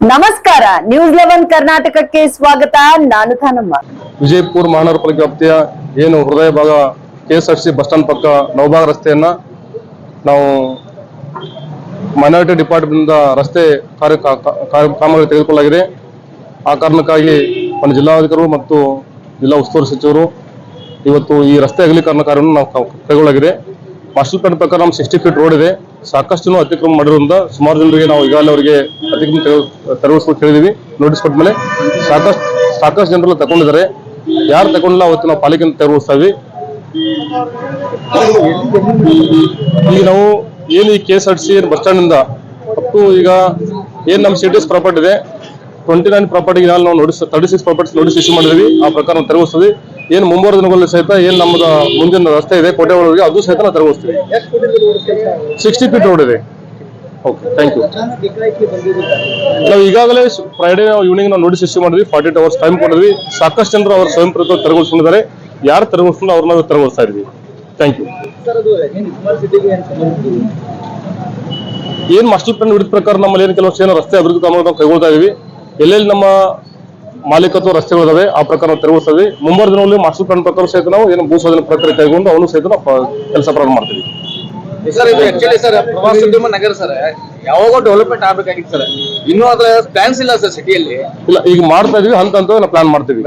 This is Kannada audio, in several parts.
ನಮಸ್ಕಾರ, ನ್ಯೂಸ್ 11 ಕರ್ನಾಟಕಕ್ಕೆ ಸ್ವಾಗತ. ನಾನು ಥಾನಮ್ಮ. ವಿಜಯಪುರ ಮಹಾನಗರ ಪಾಲಿಕೆ ವ್ಯಾಪ್ತಿಯ ಏನು ಹೃದಯ ಭಾಗ ಕೆಎಸ್ಆರ್ಟಿಸಿ ಬಸ್ ಸ್ಟಾಂಡ್ ಪಕ್ಕ ನವಭಾಗ ರಸ್ತೆಯನ್ನ ನಾವು ಮೈನಾರಿಟಿ ಡಿಪಾರ್ಟ್ಮೆಂಟ್ ರಸ್ತೆ ಕಾಮಗಾರಿ ತೆಗೆದುಕೊಳ್ಳಲಾಗಿದೆ. ಆ ಕಾರಣಕ್ಕಾಗಿ ಒಂದು ಜಿಲ್ಲಾಧಿಕಾರಿಗಳು ಮತ್ತು ಜಿಲ್ಲಾ ಉಸ್ತುವಾರಿ ಸಚಿವರು ಇವತ್ತು ಈ ರಸ್ತೆ ಅಗಲೀಕರಣ ಕಾರ್ಯವನ್ನು ನಾವು ಕೈಗೊಳ್ಳಲಾಗಿದೆ. ಮಾಸ್ಟರ್ ಪ್ಲಾನ್ ಪ್ರಕಾರ ನಮ್ಮ 60 ಫೀಟ್ ರೋಡ್ ಇದೆ. ಸಾಕಷ್ಟು ಅತಿಕ್ರಮಣ ಮಾಡಿರೋದ್ರಿಂದ ಸುಮಾರು ಜನರಿಗೆ ನಾವು ಈಗಾಗಲೇ ಅವರಿಗೆ ಅತಿಕ್ರಮಣ ತೆರವುಗೊಳಿಸಬೇಕು ಹೇಳಿದೀವಿ. ನೋಟಿಸ್ ಕೊಟ್ಟ ಮೇಲೆ ಸಾಕಷ್ಟು ಜನರೆಲ್ಲ ತಗೊಂಡಿದ್ದಾರೆ. ಯಾರು ತಗೊಂಡಿಲ್ಲ ಅವತ್ತು ನಾವು ಪಾಲಿಕೆಯನ್ನು ತೆರವುಗೊಳಿಸ್ತಾ ಇದ್ವಿ. ಈಗ ನಾವು ಏನು ಈ ಕೆಎಸ್ಆರ್ಟಿಸಿ ಬಸ್ ಸ್ಟ್ಯಾಂಡ್ ಇಂದ ಅಪ್ಪು ಈಗ ಏನ್ ನಮ್ಮ ಸಿಟಿಸ್ ಪ್ರಾಪರ್ಟಿ ಇದೆ 29 ಪ್ರಾಪರ್ಟಿಗೆ ನಾವು ನೋಟಿಸ್ 36 ಪ್ರಾಪರ್ಟೀಸ್ ನೋಟಿಸ್ ಇಶ್ಯೂ ಮಾಡಿದ್ವಿ. ಆ ಪ್ರಕಾರ ನಾವು ತೆರವುಗೊಳಿಸ್ತೀವಿ. ಏನು ಮುಂಬರುವ ದಿನಗಳಲ್ಲಿ ಸಹಿತ ಏನು ನಮ್ಮದು ಮುಂದಿನ ರಸ್ತೆ ಇದೆ ಕೋಟೆ ಒಳಗೆ ಅದು ಸಹಿತ ನಾವು ತೆರವುಗೊಳಿಸ್ತೀವಿ. 60 ಫೀಟ್ ರೋಡ್ ಇದೆ. Okay, thank you. ನಾವು ಈಗಾಗಲೇ ಫ್ರೈಡೇ ಈವ್ನಿಂಗ್ ನಾವು ನೋಟಿಸ್ ಇಶ್ಯೂ ಮಾಡಿದ್ವಿ. 48 ಅವರ್ಸ್ ಟೈಮ್ ಕೊಟ್ಟಿದ್ವಿ. ಸಾಕಷ್ಟು ಜನರು ಅವರ ಸ್ವಯಂ ಪ್ರೇರಿತ ತೆರವುಗೊಳಿಸ್ಕೊಂಡಿದ್ದಾರೆ. ಯಾರು ತೆರವುಗೊಳಿಸ್ಕೊಂಡು ಅವ್ರನ್ನ ತೆರವುಗೊಳಿಸ್ತಾ ಇದ್ವಿ. Thank you. ಏನ್ ಮಾಸ್ಟರ್ ಪ್ಲಾನ್ ವಿಡಿದ ಪ್ರಕಾರ ನಮ್ಮಲ್ಲಿ ಏನು ಕೆಲವು ರಸ್ತೆ ಅಭಿವೃದ್ಧಿ ಕಾಮಗಾರಿ ನಾವು ಕೈಗೊಳ್ತಾ ಇದೀವಿ. ಎಲ್ಲೆಲ್ಲಿ ನಮ್ಮ ಮಾಲೀಕತ್ವ ರಸ್ತೆಗಳಿದಾವೆ ಆ ಪ್ರಕಾರ ನಾವು ತೆರವುಗೊಳಿಸ್ತೀವಿ. ಮುಂಬರುವ ದಿನಗಳಲ್ಲಿ ಮಾಸ್ಟರ್ ಪ್ಲಾನ್ ಪ್ರಕಾರ ಸಹಿತ ನಾವು ಏನು ಭೂ ಸ್ವಾಧೀನ ಪ್ರಕ್ರಿಯೆ ಕೈಗೊಂಡು ಅವನು ಸಹಿತ ನಾವು ಕೆಲಸ ಪ್ರಾರಂಭ ಮಾಡ್ತೀವಿ. ಸರ್, ಇದು ಆಕ್ಚುಲಿ ಸರ್ ಪ್ರವಾಸೋದ್ಯಮ ನಗರ ಸರ್ ಯಾವಾಗ ಡೆವಲಪ್ಮೆಂಟ್ ಆಗ್ಬೇಕಾಗಿತ್ತು ಸರ್. ಇನ್ನೂ ಅದ್ರ ಪ್ಲಾನ್ಸ್ ಇಲ್ಲ ಸರ್ ಸಿಟಿಯಲ್ಲಿ. ಇಲ್ಲ, ಈಗ ಮಾಡ್ತಾ ಇದೀವಿ. ಹಂತ ನಾವು ಪ್ಲಾನ್ ಮಾಡ್ತೀವಿ.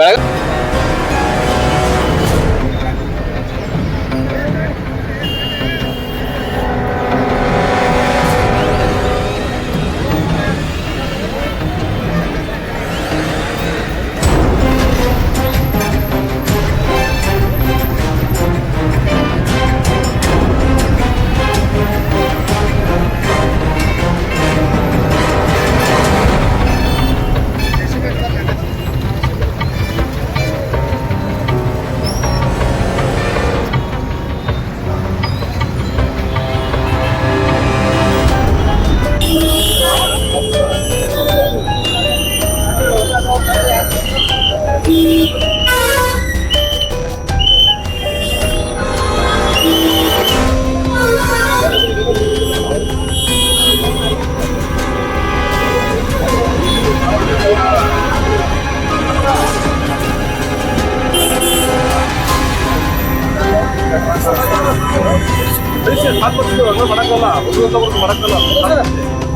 ಮಾಡಕ್ಕಲ್ಲ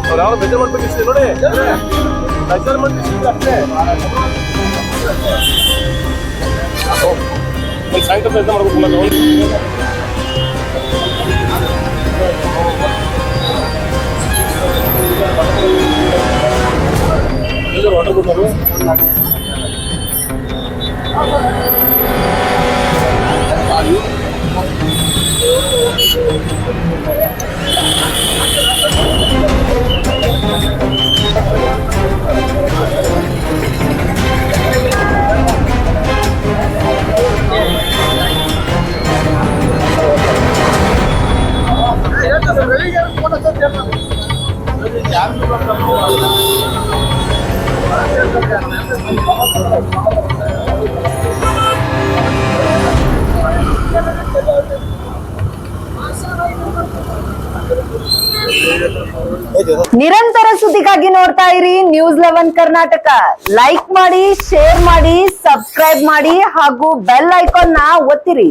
ಅವ್ರು ಯಾವ ಬೇಜಾರು ಮಾಡ್ಬೇಕು ನೋಡಿ ಬೇಜಾರು ಮಾಡ್ಬೇಕು ಅಷ್ಟೇ. ಸಾಯಂಕಾಲ ಕೆಲಸ ಮಾಡ್ಬೇಕು. ವಾಟರ್ ಕೊಟ್ಟರು ನಿರಂತರ ಸುದ್ದಿಗಾಗಿ ನೋಡ್ತಾ ಇರಿ ನ್ಯೂಸ್ 11 ಕರ್ನಾಟಕ. ಲೈಕ್ ಮಾಡಿ, ಶೇರ್ ಮಾಡಿ, ಸಬ್ಸ್ಕ್ರೈಬ್ ಮಾಡಿ ಹಾಗೂ ಬೆಲ್ ಐಕಾನ್ ನ ಒತ್ತಿರಿ.